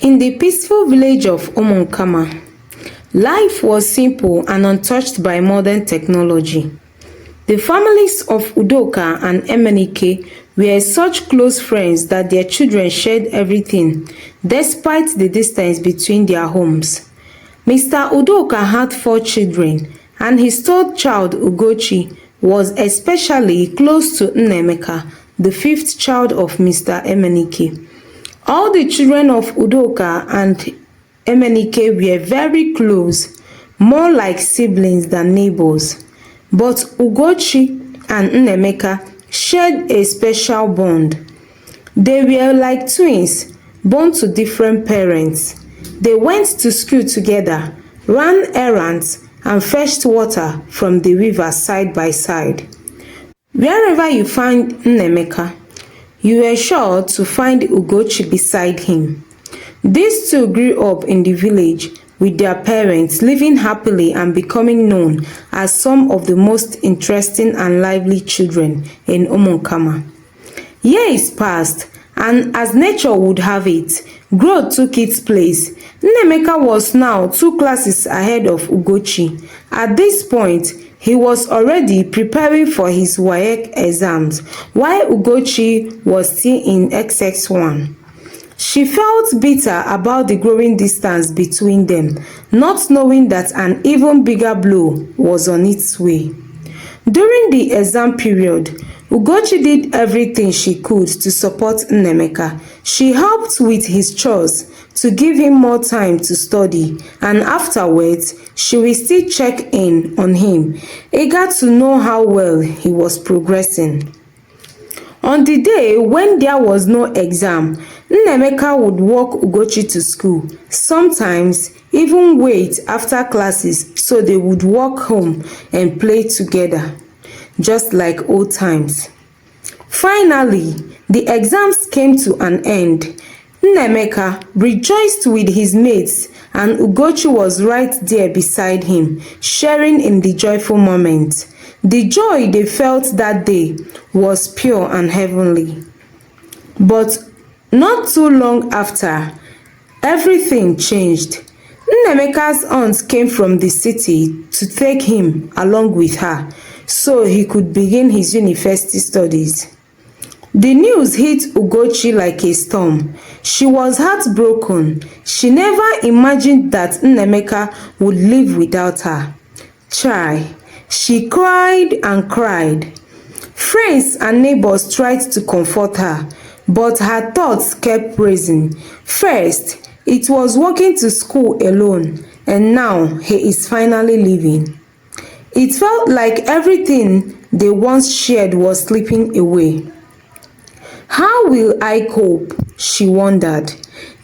In the peaceful village of Umunkama, life was simple and untouched by modern technology. The families of Udoka and Emenike were such close friends that their children shared everything, despite the distance between their homes. Mr. Udoka had 4 children, and his third child, Ugochi, was especially close to Nnemeka, the fifth child of Mr. Emenike. All the children of Udoka and Emenike were very close, more like siblings than neighbors. But Ugochi and Nnemeka shared a special bond. They were like twins, born to different parents. They went to school together, ran errands, and fetched water from the river side by side. Wherever you find Nnemeka, you were sure to find Ugochi beside him. These two grew up in the village with their parents, living happily and becoming known as some of the most interesting and lively children in Umunkama. Years passed, and as nature would have it, growth took its place. Nnemeka was now 2 classes ahead of Ugochi. At this point, he was already preparing for his WAEC exams, while Ugochi was still in XX1. She felt bitter about the growing distance between them, not knowing that an even bigger blow was on its way. During the exam period, Ugochi did everything she could to support Nnemeka. She helped with his chores to give him more time to study, and afterwards, she will still check in on him, eager to know how well he was progressing. On the day when there was no exam, Nnemeka would walk Ugochi to school, sometimes even wait after classes so they would walk home and play together, just like old times. Finally, the exams came to an end. Nnemeka rejoiced with his mates, and Ugochi was right there beside him, sharing in the joyful moment. The joy they felt that day was pure and heavenly. But not too long after, everything changed. Nnemeka's aunt came from the city to take him along with her, so he could begin his university studies. The news hit Ugochi like a storm. She was heartbroken. She never imagined that Nnemeka would live without her. Chai, she cried and cried. Friends and neighbors tried to comfort her, but her thoughts kept racing. First, it was walking to school alone, and now he is finally leaving. It felt like everything they once shared was slipping away. How will I cope? She wondered.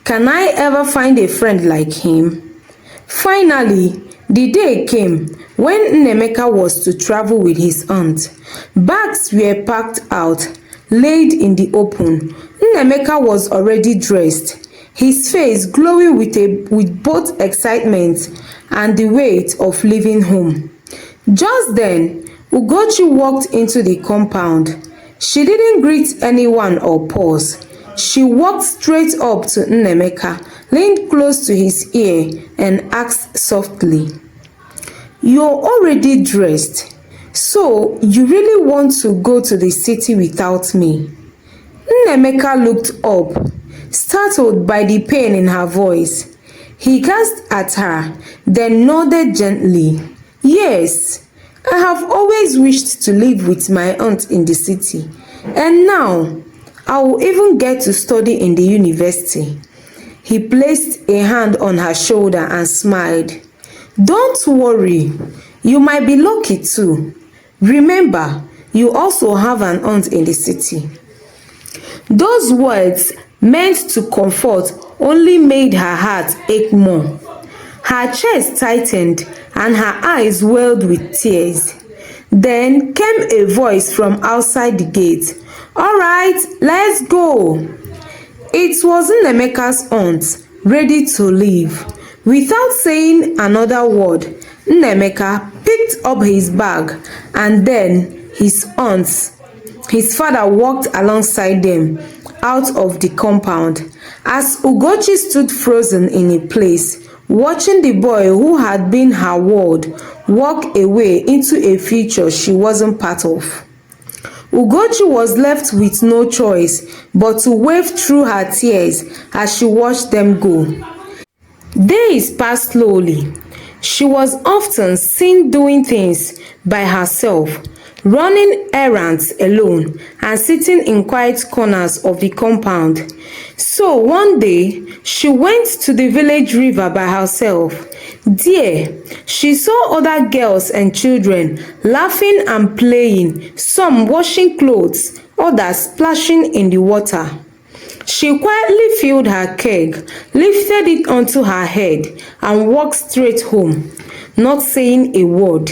Can I ever find a friend like him? Finally, the day came when Nnemeka was to travel with his aunt. Bags were packed out, laid in the open. Nnemeka was already dressed, his face glowing with both excitement and the weight of leaving home. Just then, Ugochi walked into the compound. She didn't greet anyone or pause. She walked straight up to Nnemeka, leaned close to his ear, and asked softly, "You're already dressed, so you really want to go to the city without me?" Nnemeka looked up, startled by the pain in her voice. He gazed at her, then nodded gently. "Yes, I have always wished to live with my aunt in the city, and now I will even get to study in the university." He placed a hand on her shoulder and smiled. "Don't worry, you might be lucky too. Remember, you also have an aunt in the city." Those words, meant to comfort, only made her heart ache more. Her chest tightened and her eyes welled with tears. Then came a voice from outside the gate. "All right, let's go." It was Nnemeka's aunt, ready to leave. Without saying another word, Nnemeka picked up his bag, and then his father walked alongside them. out of the compound as Ugochi stood frozen in a place, watching the boy who had been her world walk away into a future she wasn't part of. Ugochi was left with no choice but to wave through her tears as she watched them go. Days passed slowly. She was often seen doing things by herself, running errands alone and sitting in quiet corners of the compound. So one day, she went to the village river by herself. There, she saw other girls and children laughing and playing, some washing clothes, others splashing in the water. She quietly filled her keg, lifted it onto her head, and walked straight home, not saying a word.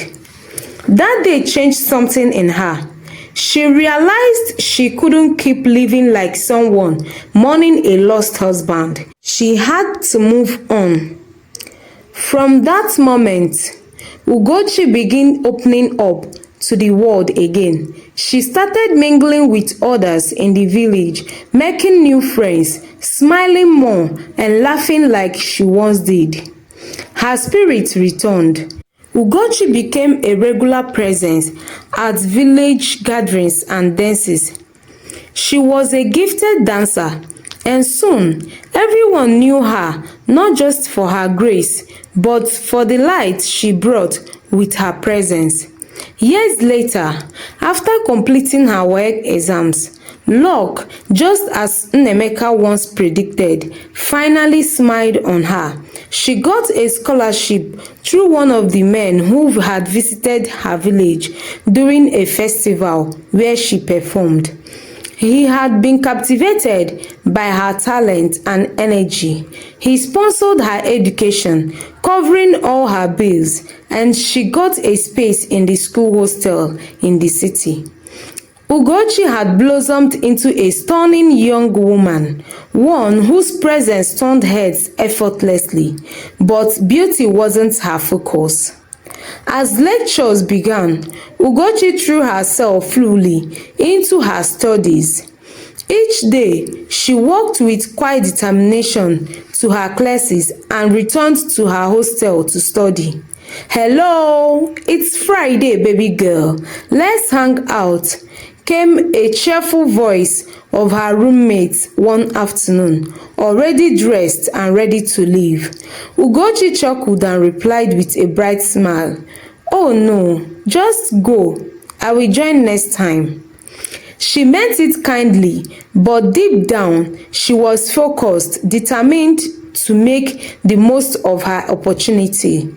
That day changed something in her. She realized she couldn't keep living like someone mourning a lost husband. She had to move on. From that moment, Ugochi began opening up to the world again. She started mingling with others in the village, making new friends, smiling more, and laughing like she once did. Her spirit returned. Ugochi became a regular presence at village gatherings and dances. She was a gifted dancer, and soon everyone knew her not just for her grace, but for the light she brought with her presence. Years later, after completing her work exams, luck, just as Nnemeka once predicted, finally smiled on her. She got a scholarship through one of the men who had visited her village during a festival where she performed. He had been captivated by her talent and energy. He sponsored her education, covering all her bills, and she got a space in the school hostel in the city. Ugochi had blossomed into a stunning young woman, one whose presence turned heads effortlessly, but beauty wasn't her focus. As lectures began, Ugochi threw herself fully into her studies. Each day, she walked with quiet determination to her classes and returned to her hostel to study. "Hello, it's Friday, baby girl. Let's hang out," came a cheerful voice of her roommate one afternoon, already dressed and ready to leave. Ugochi chuckled and replied with a bright smile, "Oh no, just go. I will join next time." She meant it kindly, but deep down, she was focused, determined to make the most of her opportunity.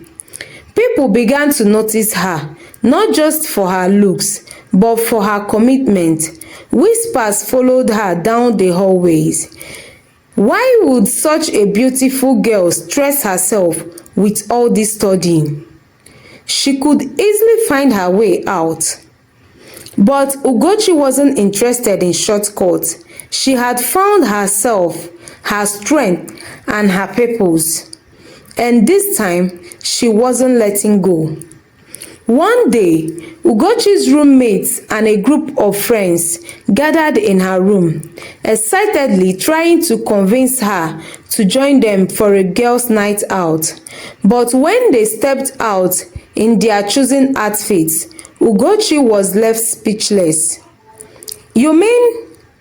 People began to notice her, not just for her looks, but for her commitment. Whispers followed her down the hallways. Why would such a beautiful girl stress herself with all this studying? She could easily find her way out. But Ugochi wasn't interested in shortcuts. She had found herself, her strength, and her purpose. And this time, she wasn't letting go. One day, Ugochi's roommates and a group of friends gathered in her room, excitedly trying to convince her to join them for a girls' night out. But when they stepped out in their chosen outfits, Ugochi was left speechless. "You mean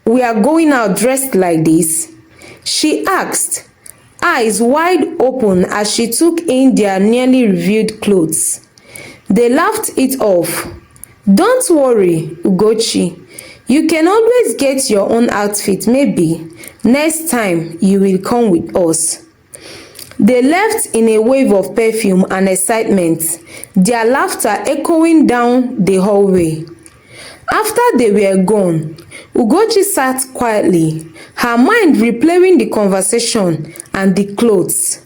we are going out dressed like this?" she asked, eyes wide open as she took in their nearly revealed clothes. They laughed it off. "Don't worry, Ugochi. You can always get your own outfit maybe. Next time you will come with us." They left in a wave of perfume and excitement, their laughter echoing down the hallway. After they were gone, Ugochi sat quietly, her mind replaying the conversation and the clothes.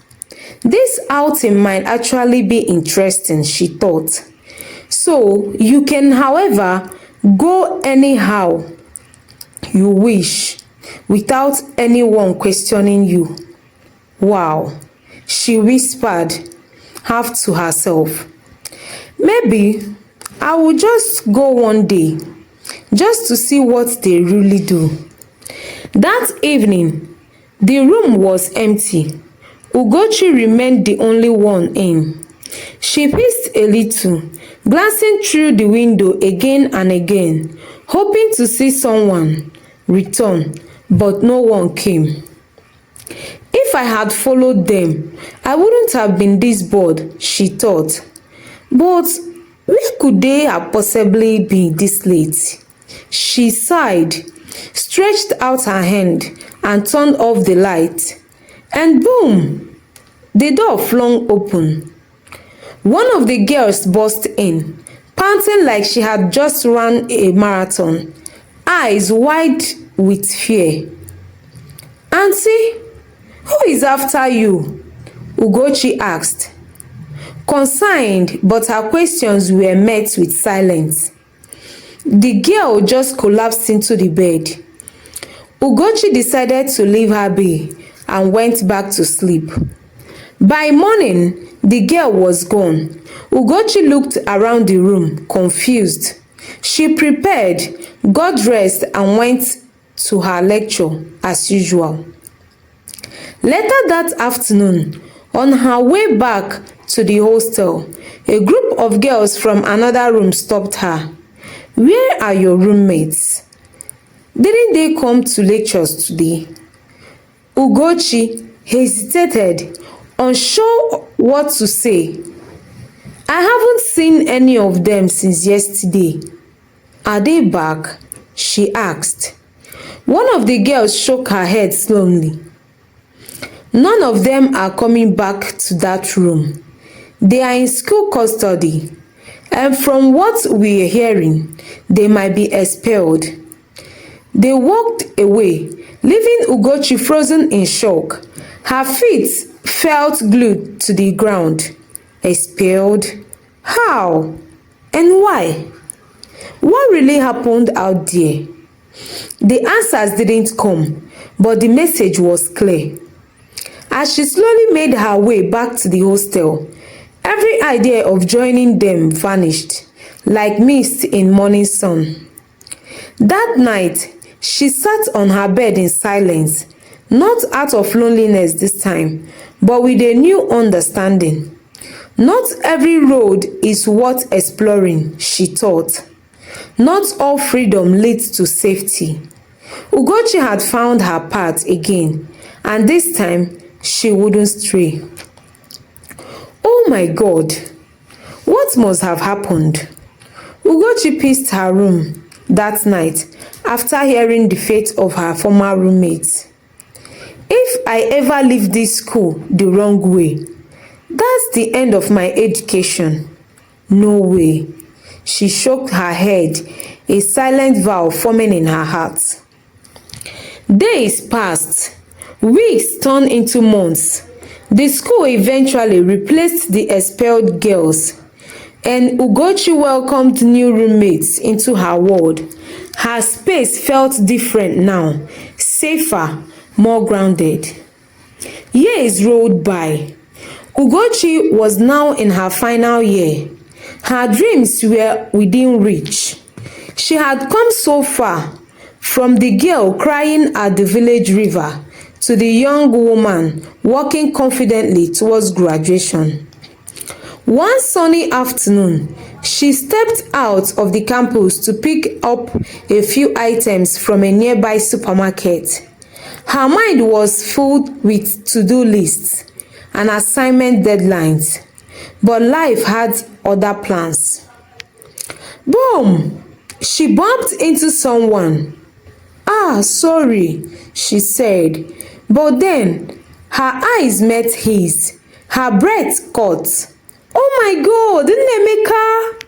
This outing might actually be interesting, she thought. So you can, however, go anyhow you wish without anyone questioning you. Wow, she whispered, half to herself. Maybe I will just go one day, just to see what they really do. That evening, the room was empty. Ugochi remained the only one in. She paced a little, glancing through the window again and again, hoping to see someone return, but no one came. If I had followed them, I wouldn't have been this bored, she thought. But where could they have possibly been this late? She sighed, stretched out her hand, and turned off the light. And boom! The door flung open. One of the girls burst in, panting like she had just run a marathon, eyes wide with fear. "Auntie, who is after you?" Ugochi asked. Concerned, but her questions were met with silence. The girl just collapsed into the bed. Ugochi decided to leave her be and went back to sleep. By morning, the girl was gone. Ugochi looked around the room, confused. She prepared, got dressed, and went to her lecture as usual. Later that afternoon, on her way back to the hostel, a group of girls from another room stopped her. "Where are your roommates? Didn't they come to lectures today?" Ugochi hesitated, unsure what to say. "I haven't seen any of them since yesterday." "Are they back?" she asked. One of the girls shook her head slowly. "None of them are coming back to that room. They are in school custody, and from what we're hearing, they might be expelled." They walked away, leaving Ugochi frozen in shock. Her feet felt glued to the ground. Expelled? How? And why? What really happened out there? The answers didn't come, but the message was clear. As she slowly made her way back to the hostel, every idea of joining them vanished, like mist in morning sun. That night, she sat on her bed in silence, not out of loneliness this time, but with a new understanding. Not every road is worth exploring, she thought. Not all freedom leads to safety. Ugochi had found her path again, and this time she wouldn't stray. Oh my God! What must have happened? Ugochi paced her room that night after hearing the fate of her former roommates. If I ever leave this school the wrong way, that's the end of my education. No way. She shook her head, a silent vow forming in her heart. Days passed. Weeks turned into months. The school eventually replaced the expelled girls, and Ugochi welcomed new roommates into her world. Her space felt different now, safer, more grounded. Years rolled by. Ugochi was now in her final year. Her dreams were within reach. She had come so far, from the girl crying at the village river to the young woman walking confidently towards graduation. One sunny afternoon, she stepped out of the campus to pick up a few items from a nearby supermarket. Her mind was filled with to-do lists and assignment deadlines, but life had other plans. Boom! She bumped into someone. "Ah, sorry," she said, but then her eyes met his. Her breath caught. "Oh my God, Nnemeka!"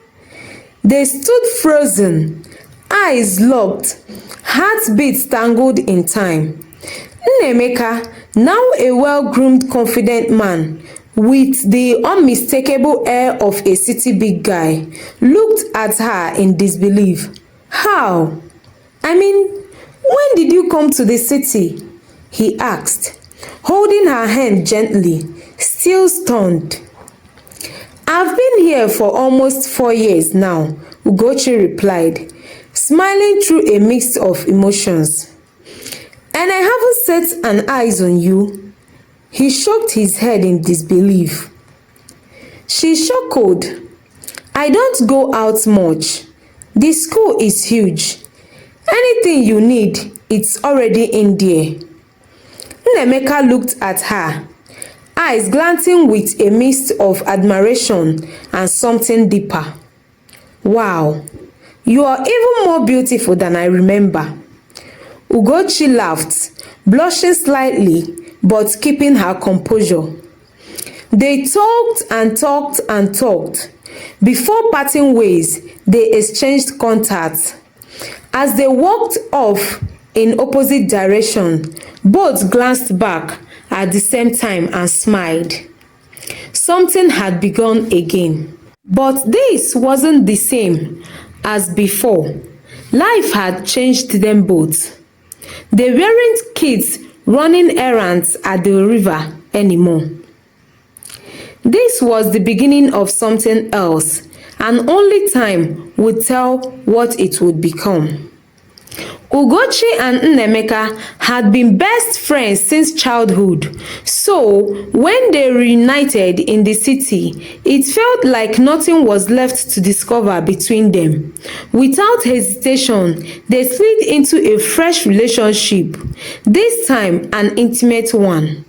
They stood frozen, eyes locked, heartbeats tangled in time. Nnemeka, now a well-groomed, confident man, with the unmistakable air of a city big guy, looked at her in disbelief. "How? I mean, when did you come to the city?" he asked, holding her hand gently, still stunned. "I've been here for almost 4 years now," Ugochi replied, smiling through a mix of emotions. And I haven't set an eyes on you. He shook his head in disbelief. She chuckled. I don't go out much. The school is huge. Anything you need, it's already in there. Nnemeka looked at her, eyes glancing with a mist of admiration and something deeper. Wow, you are even more beautiful than I remember. Ugochi laughed, blushing slightly but keeping her composure. They talked and talked and talked. Before parting ways, they exchanged contacts. As they walked off in opposite directions, both glanced back at the same time and smiled. Something had begun again. But this wasn't the same as before. Life had changed them both. They weren't kids running errands at the river anymore. This was the beginning of something else, and only time would tell what it would become. Ugochi and Nnemeka had been best friends since childhood, so when they reunited in the city, it felt like nothing was left to discover between them. Without hesitation, they slid into a fresh relationship, this time an intimate one.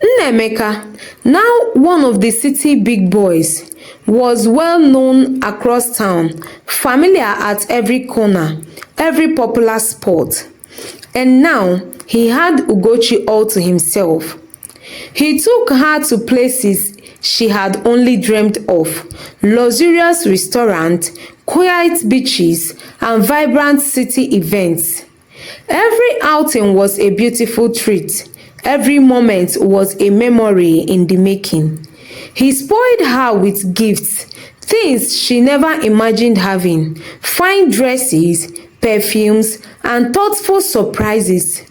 Nnemeka, now one of the city big boys, was well known across town, familiar at every corner, every popular spot. And now he had Ugochi all to himself. He took her to places she had only dreamed of, luxurious restaurants, quiet beaches, and vibrant city events. Every outing was a beautiful treat. Every moment was a memory in the making. He spoiled her with gifts, things she never imagined having, fine dresses, perfumes, and thoughtful surprises.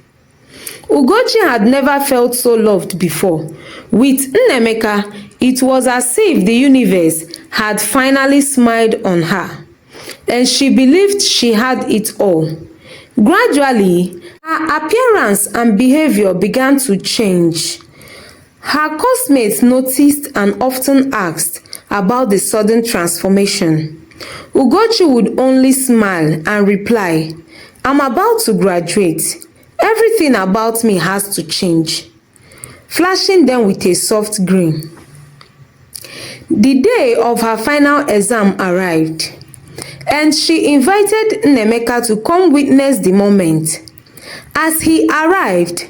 Ugochi had never felt so loved before. With Nnemeka, it was as if the universe had finally smiled on her, and she believed she had it all. Gradually, her appearance and behavior began to change. Her classmates noticed and often asked about the sudden transformation. Ugochi would only smile and reply, I'm about to graduate. Everything about me has to change, flashing them with a soft grin. The day of her final exam arrived, and she invited Nnemeka to come witness the moment. As he arrived,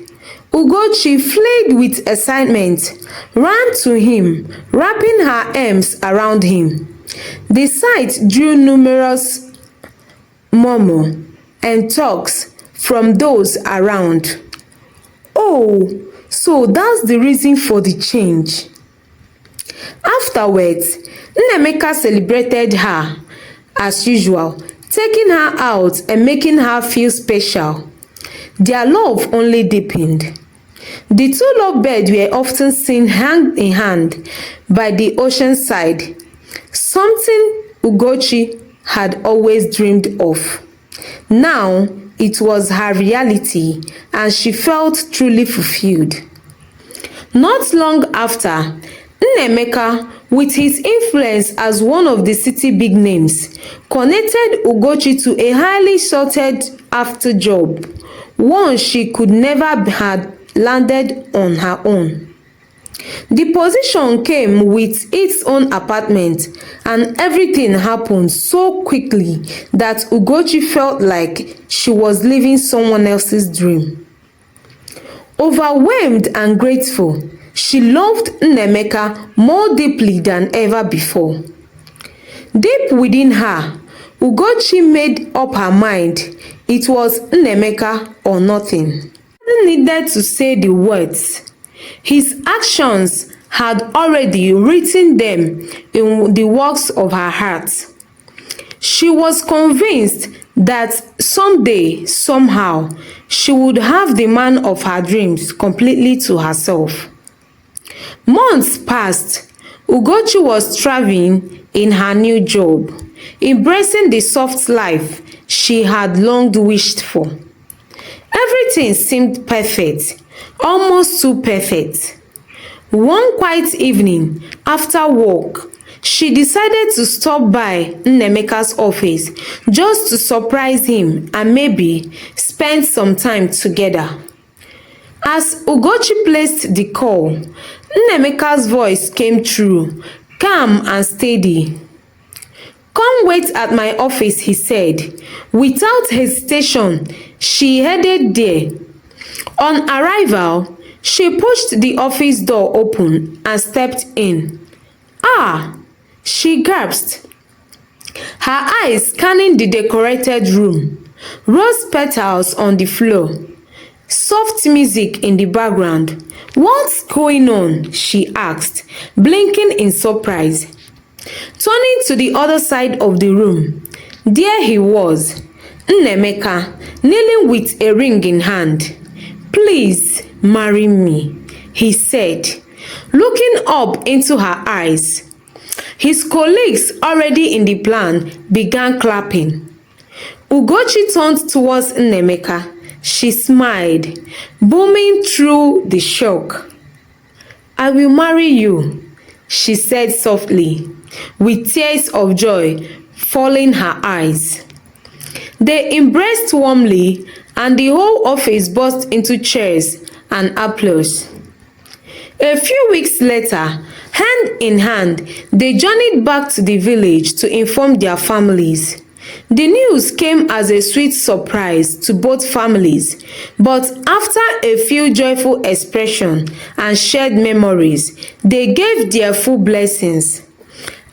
Ugochi fled with excitement, ran to him, wrapping her arms around him. The sight drew numerous murmurs and talks from those around. Oh, so that's the reason for the change. Afterwards, Nnemeka celebrated her as usual, taking her out and making her feel special. Their love only deepened. The two lovebirds were often seen hand in hand by the ocean side, something Ugochi had always dreamed of. Now it was her reality, and she felt truly fulfilled. Not long after, Nnemeka, with his influence as one of the city big names, connected Ugochi to a highly sought after job, one she could never have landed on her own. The position came with its own apartment, and everything happened so quickly that Ugochi felt like she was living someone else's dream. Overwhelmed and grateful, she loved Nnemeka more deeply than ever before. Deep within her, Ugochi made up her mind it was Nnemeka or nothing. He needed to say the words. His actions had already written them in the works of her heart. She was convinced that someday, somehow, she would have the man of her dreams completely to herself. Months passed. Ugochi was thriving in her new job, embracing the soft life she had long wished for. Everything seemed perfect, almost too perfect. One quiet evening after work, she decided to stop by Nnemeka's office just to surprise him and maybe spend some time together. As Ugochi placed the call, Nnemeka's voice came through, calm and steady. "Come wait at my office," he said. Without hesitation, she headed there. On arrival, she pushed the office door open and stepped in. "Ah!" she gasped, her eyes scanning the decorated room. Rose petals on the floor, soft music in the background. "What's going on?" she asked, blinking in surprise. Turning to the other side of the room, there he was, Nnemeka, kneeling with a ring in hand. "Please marry me," he said, looking up into her eyes. His colleagues, already in the plan, began clapping. Ugochi turned towards Nnemeka. She smiled, booming through the shock. "I will marry you," she said softly, with tears of joy falling her eyes. They embraced warmly, and the whole office burst into cheers and applause. A few weeks later, hand in hand, they journeyed back to the village to inform their families. The news came as a sweet surprise to both families, but after a few joyful expressions and shared memories, they gave their full blessings.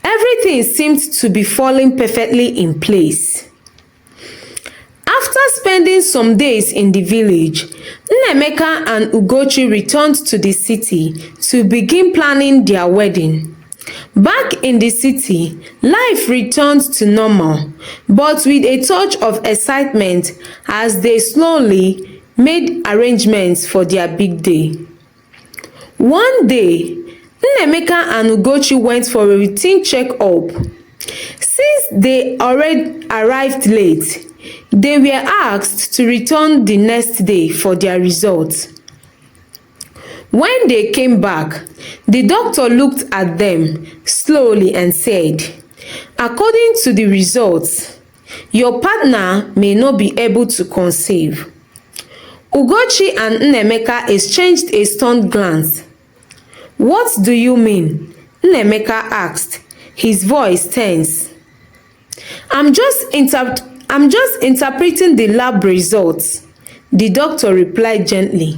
Everything seemed to be falling perfectly in place. After spending some days in the village, Nnemeka and Ugochi returned to the city to begin planning their wedding. Back in the city, life returned to normal, but with a touch of excitement as they slowly made arrangements for their big day. One day, Nnemeka and Ugochi went for a routine check-up. Since they already arrived late, they were asked to return the next day for their results. When they came back, the doctor looked at them slowly and said, "According to the results, your partner may not be able to conceive." Ugochi and Nnemeka exchanged a stunned glance. "What do you mean?" Nnemeka asked, his voice tense. I'm just interpreting the lab results," the doctor replied gently.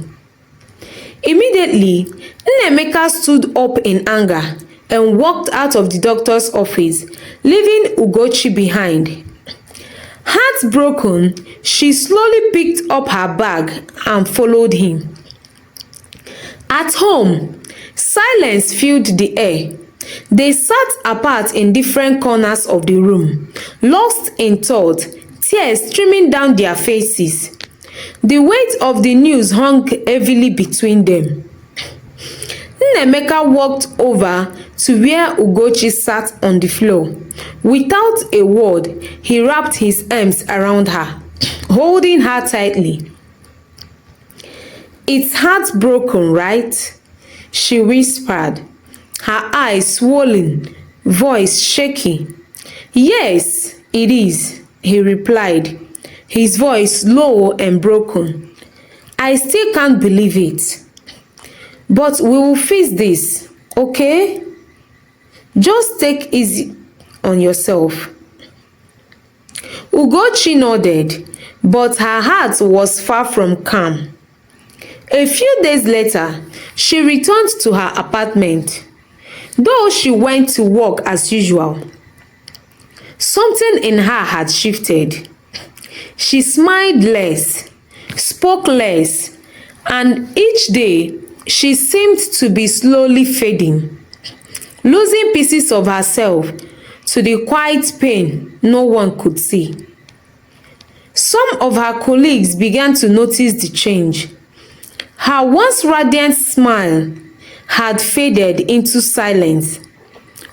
Immediately, Nnemeka stood up in anger and walked out of the doctor's office, leaving Ugochi behind. Heartbroken, she slowly picked up her bag and followed him. At home, silence filled the air. They sat apart in different corners of the room, lost in thought, tears streaming down their faces. The weight of the news hung heavily between them. Nnemeka walked over to where Ugochi sat on the floor. Without a word, he wrapped his arms around her, holding her tightly. "It's heartbroken, right?" she whispered, her eyes swollen, voice shaky. "Yes, it is," he replied, his voice low and broken. "I still can't believe it. But we will fix this, okay? Just take it easy on yourself." Ugochi nodded, but her heart was far from calm. A few days later, she returned to her apartment. Though she went to work as usual, something in her had shifted. She smiled less, spoke less, and each day she seemed to be slowly fading, losing pieces of herself to the quiet pain no one could see. Some of her colleagues began to notice the change. Her once radiant smile had faded into silence.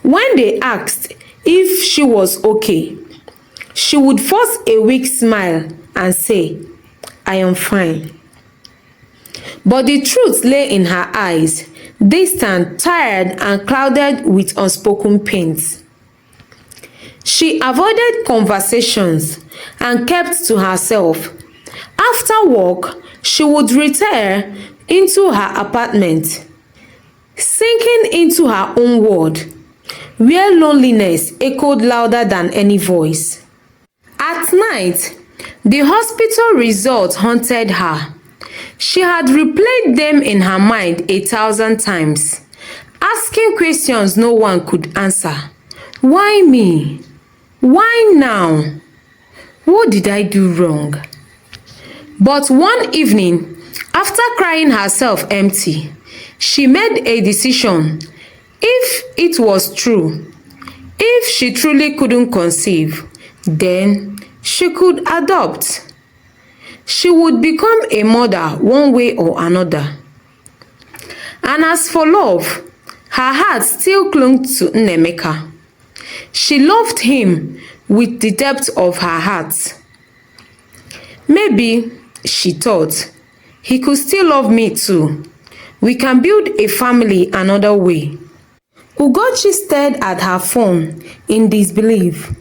When they asked if she was okay, she would force a weak smile and say, I am fine. But the truth lay in her eyes, distant, tired, and clouded with unspoken pains. She avoided conversations and kept to herself. After work, she would retire into her apartment, sinking into her own world, where loneliness echoed louder than any voice. At night, the hospital results haunted her. She had replayed them in her mind 1,000 times, asking questions no one could answer. Why me? Why now? What did I do wrong? But one evening, after crying herself empty, she made a decision. If it was true, if she truly couldn't conceive, then she could adopt. She would become a mother one way or another. And as for love, her heart still clung to Nnemeka. She loved him with the depth of her heart. Maybe, she thought, he could still love me too. We can build a family another way. Ugochi stared at her phone in disbelief.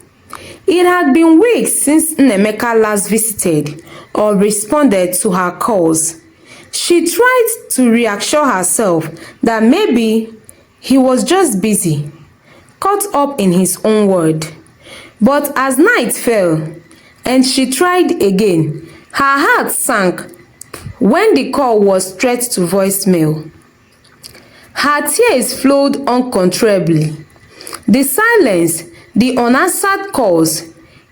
It had been weeks since Nnemeka last visited or responded to her calls. She tried to reassure herself that maybe he was just busy, caught up in his own world. But as night fell and she tried again, her heart sank when the call was straight to voicemail. Her tears flowed uncontrollably. The silence, the unanswered calls,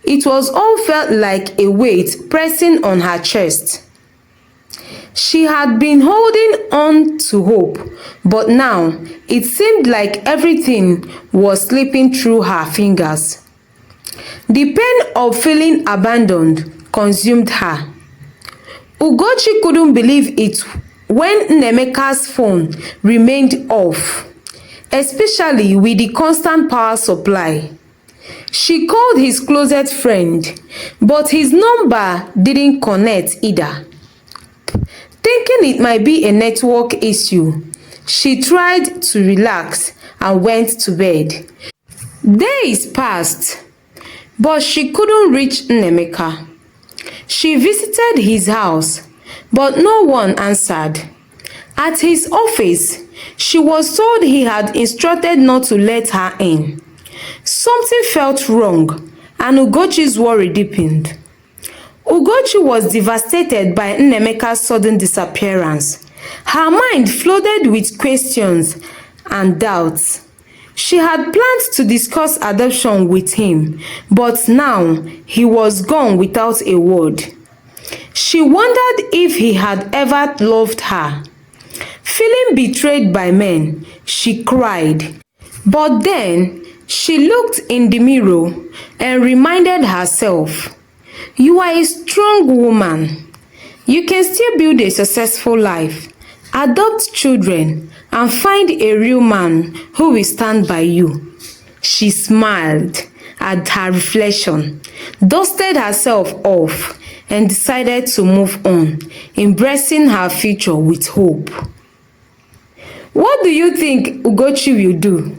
it was all felt like a weight pressing on her chest. She had been holding on to hope, but now it seemed like everything was slipping through her fingers. The pain of feeling abandoned consumed her. Ugochi couldn't believe it when Nnemeka's phone remained off, especially with the constant power supply. She called his closest friend, but his number didn't connect either. Thinking it might be a network issue, she tried to relax and went to bed. Days passed, but she couldn't reach Nnemeka. She visited his house, but no one answered. At his office, she was told he had instructed not to let her in. Something felt wrong, and Ugochi's worry deepened. Ugochi was devastated by Nnemeka's sudden disappearance. Her mind flooded with questions and doubts. She had planned to discuss adoption with him, but now he was gone without a word. She wondered if he had ever loved her. Feeling betrayed by men, she cried. But then she looked in the mirror and reminded herself, "You are a strong woman. You can still build a successful life, adopt children, and find a real man who will stand by you." She smiled at her reflection, dusted herself off, and decided to move on, embracing her future with hope. What do you think Ugochi will do?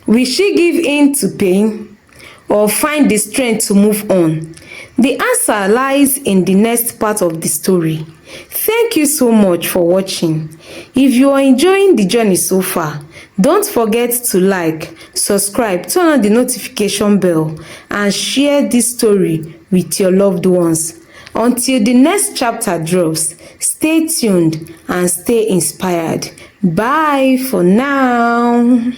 Will she give in to pain or find the strength to move on? The answer lies in the next part of the story. Thank you so much for watching. If you are enjoying the journey so far, don't forget to like, subscribe, turn on the notification bell, and share this story with your loved ones. Until the next chapter drops, stay tuned and stay inspired. Bye for now.